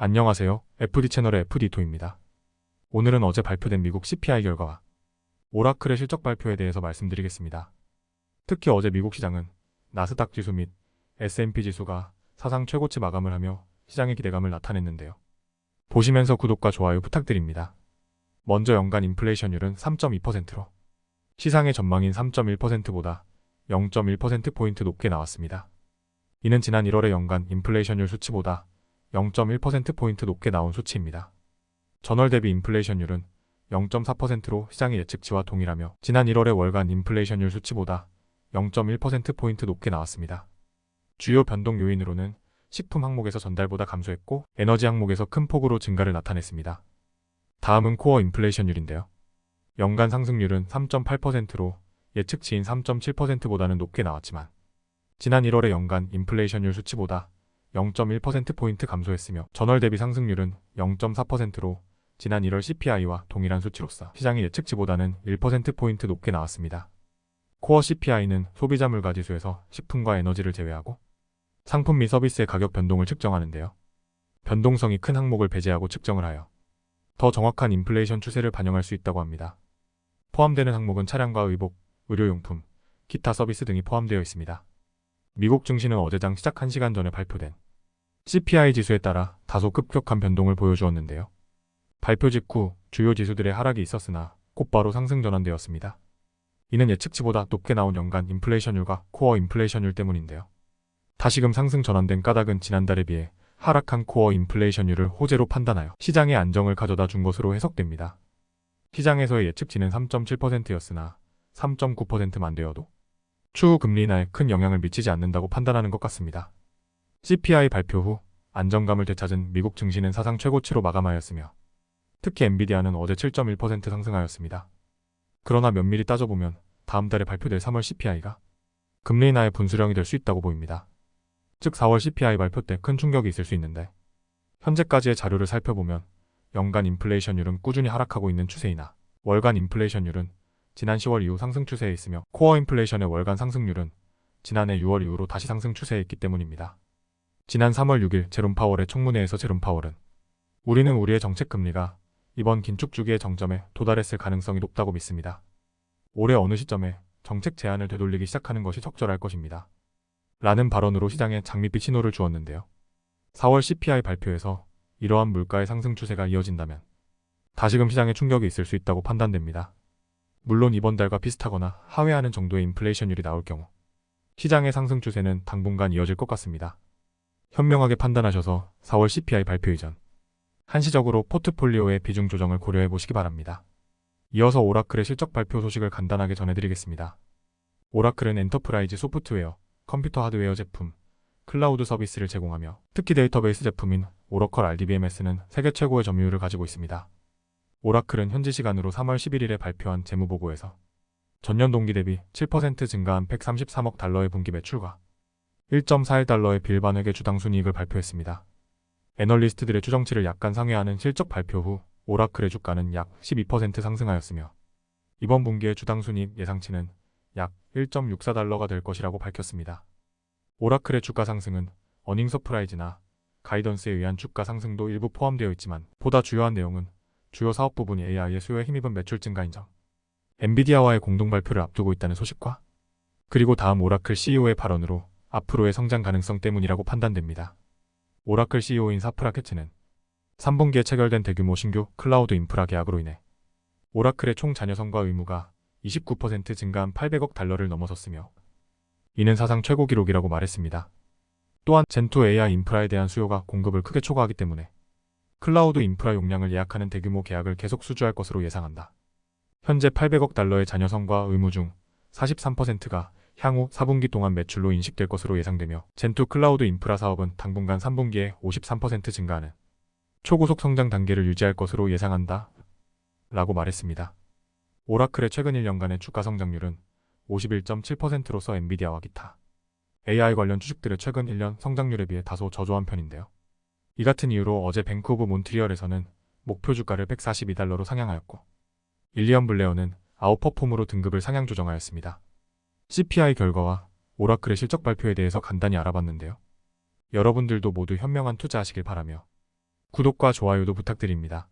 안녕하세요. FD 채널의 FD토입니다. 오늘은 어제 발표된 미국 CPI 결과와 오라클의 실적 발표에 대해서 말씀드리겠습니다. 특히 어제 미국 시장은 나스닥 지수 및 S&P 지수가 사상 최고치 마감을 하며 시장의 기대감을 나타냈는데요. 보시면서 구독과 좋아요 부탁드립니다. 먼저 연간 인플레이션율은 3.2%로 시장의 전망인 3.1%보다 0.1%포인트 높게 나왔습니다. 이는 지난 1월의 연간 인플레이션율 수치보다 0.1%포인트 높게 나온 수치입니다. 전월 대비 인플레이션율은 0.4%로 시장의 예측치와 동일하며 지난 1월의 월간 인플레이션율 수치보다 0.1%포인트 높게 나왔습니다. 주요 변동 요인으로는 식품 항목에서 전달보다 감소했고 에너지 항목에서 큰 폭으로 증가를 나타냈습니다. 다음은 코어 인플레이션율인데요. 연간 상승률은 3.8%로 예측치인 3.7%보다는 높게 나왔지만 지난 1월의 연간 인플레이션율 수치보다 0.1%포인트 감소했으며 전월 대비 상승률은 0.4%로 지난 1월 CPI와 동일한 수치로서 시장의 예측치보다는 1%포인트 높게 나왔습니다. 코어 CPI는 소비자 물가 지수에서 식품과 에너지를 제외하고 상품 및 서비스의 가격 변동을 측정하는데요. 변동성이 큰 항목을 배제하고 측정을 하여 더 정확한 인플레이션 추세를 반영할 수 있다고 합니다. 포함되는 항목은 차량과 의복, 의료용품, 기타 서비스 등이 포함되어 있습니다. 미국 증시는 어제장 시작 1시간 전에 발표된 CPI 지수에 따라 다소 급격한 변동을 보여주었는데요. 발표 직후 주요 지수들의 하락이 있었으나 곧바로 상승 전환되었습니다. 이는 예측치보다 높게 나온 연간 인플레이션율과 코어 인플레이션율 때문인데요. 다시금 상승 전환된 까닭은 지난달에 비해 하락한 코어 인플레이션율을 호재로 판단하여 시장의 안정을 가져다 준 것으로 해석됩니다. 시장에서의 예측치는 3.7%였으나 3.9%만 되어도 추후 금리 인하에 큰 영향을 미치지 않는다고 판단하는 것 같습니다. CPI 발표 후 안정감을 되찾은 미국 증시는 사상 최고치로 마감하였으며 특히 엔비디아는 어제 7.1% 상승하였습니다. 그러나 면밀히 따져보면 다음 달에 발표될 3월 CPI가 금리 인하의 분수령이 될 수 있다고 보입니다. 즉 4월 CPI 발표 때 큰 충격이 있을 수 있는데 현재까지의 자료를 살펴보면 연간 인플레이션율은 꾸준히 하락하고 있는 추세이나 월간 인플레이션율은 지난 10월 이후 상승 추세에 있으며 코어 인플레이션의 월간 상승률은 지난해 6월 이후로 다시 상승 추세에 있기 때문입니다. 지난 3월 6일 제롬 파월의 청문회에서 제롬 파월은 우리는 우리의 정책 금리가 이번 긴축 주기의 정점에 도달했을 가능성이 높다고 믿습니다. 올해 어느 시점에 정책 제한을 되돌리기 시작하는 것이 적절할 것입니다. 라는 발언으로 시장에 장밋빛 신호를 주었는데요. 4월 CPI 발표에서 이러한 물가의 상승 추세가 이어진다면 다시금 시장에 충격이 있을 수 있다고 판단됩니다. 물론 이번 달과 비슷하거나 하회하는 정도의 인플레이션율이 나올 경우 시장의 상승 추세는 당분간 이어질 것 같습니다. 현명하게 판단하셔서 4월 CPI 발표 이전 한시적으로 포트폴리오의 비중 조정을 고려해 보시기 바랍니다. 이어서 오라클의 실적 발표 소식을 간단하게 전해드리겠습니다. 오라클은 엔터프라이즈 소프트웨어, 컴퓨터 하드웨어 제품, 클라우드 서비스를 제공하며 특히 데이터베이스 제품인 오러클 RDBMS는 세계 최고의 점유율을 가지고 있습니다. 오라클은 현지 시간으로 3월 11일에 발표한 재무보고에서 전년 동기 대비 7% 증가한 133억 달러의 분기 매출과 1.41달러의 빌반 회계 주당 순이익을 발표했습니다. 애널리스트들의 추정치를 약간 상회하는 실적 발표 후 오라클의 주가는 약 12% 상승하였으며 이번 분기의 주당 순이익 예상치는 약 1.64달러가 될 것이라고 밝혔습니다. 오라클의 주가 상승은 어닝 서프라이즈나 가이던스에 의한 주가 상승도 일부 포함되어 있지만 보다 주요한 내용은 주요 사업 부분이 AI의 수요에 힘입은 매출 증가인 점, 엔비디아와의 공동 발표를 앞두고 있다는 소식과 그리고 다음 오라클 CEO의 발언으로 앞으로의 성장 가능성 때문이라고 판단됩니다. 오라클 CEO인 사프라 캐츠는 3분기에 체결된 대규모 신규 클라우드 인프라 계약으로 인해 오라클의 총 자녀성과 의무가 29% 증가한 800억 달러를 넘어섰으며 이는 사상 최고 기록이라고 말했습니다. 또한 젠2 AI 인프라에 대한 수요가 공급을 크게 초과하기 때문에 클라우드 인프라 용량을 예약하는 대규모 계약을 계속 수주할 것으로 예상한다. 현재 800억 달러의 자녀성과 의무 중 43%가 향후 4분기 동안 매출로 인식될 것으로 예상되며 젠2 클라우드 인프라 사업은 당분간 3분기에 53% 증가하는 초고속 성장 단계를 유지할 것으로 예상한다. 라고 말했습니다. 오라클의 최근 1년간의 주가 성장률은 51.7%로서 엔비디아와 기타 AI 관련 주식들의 최근 1년 성장률에 비해 다소 저조한 편인데요. 이 같은 이유로 어제 뱅크 오브 몬트리얼에서는 목표 주가를 142달러로 상향하였고 윌리엄 블레어는 아웃퍼폼으로 등급을 상향 조정하였습니다. CPI 결과와 오라클의 실적 발표에 대해서 간단히 알아봤는데요. 여러분들도 모두 현명한 투자하시길 바라며 구독과 좋아요도 부탁드립니다.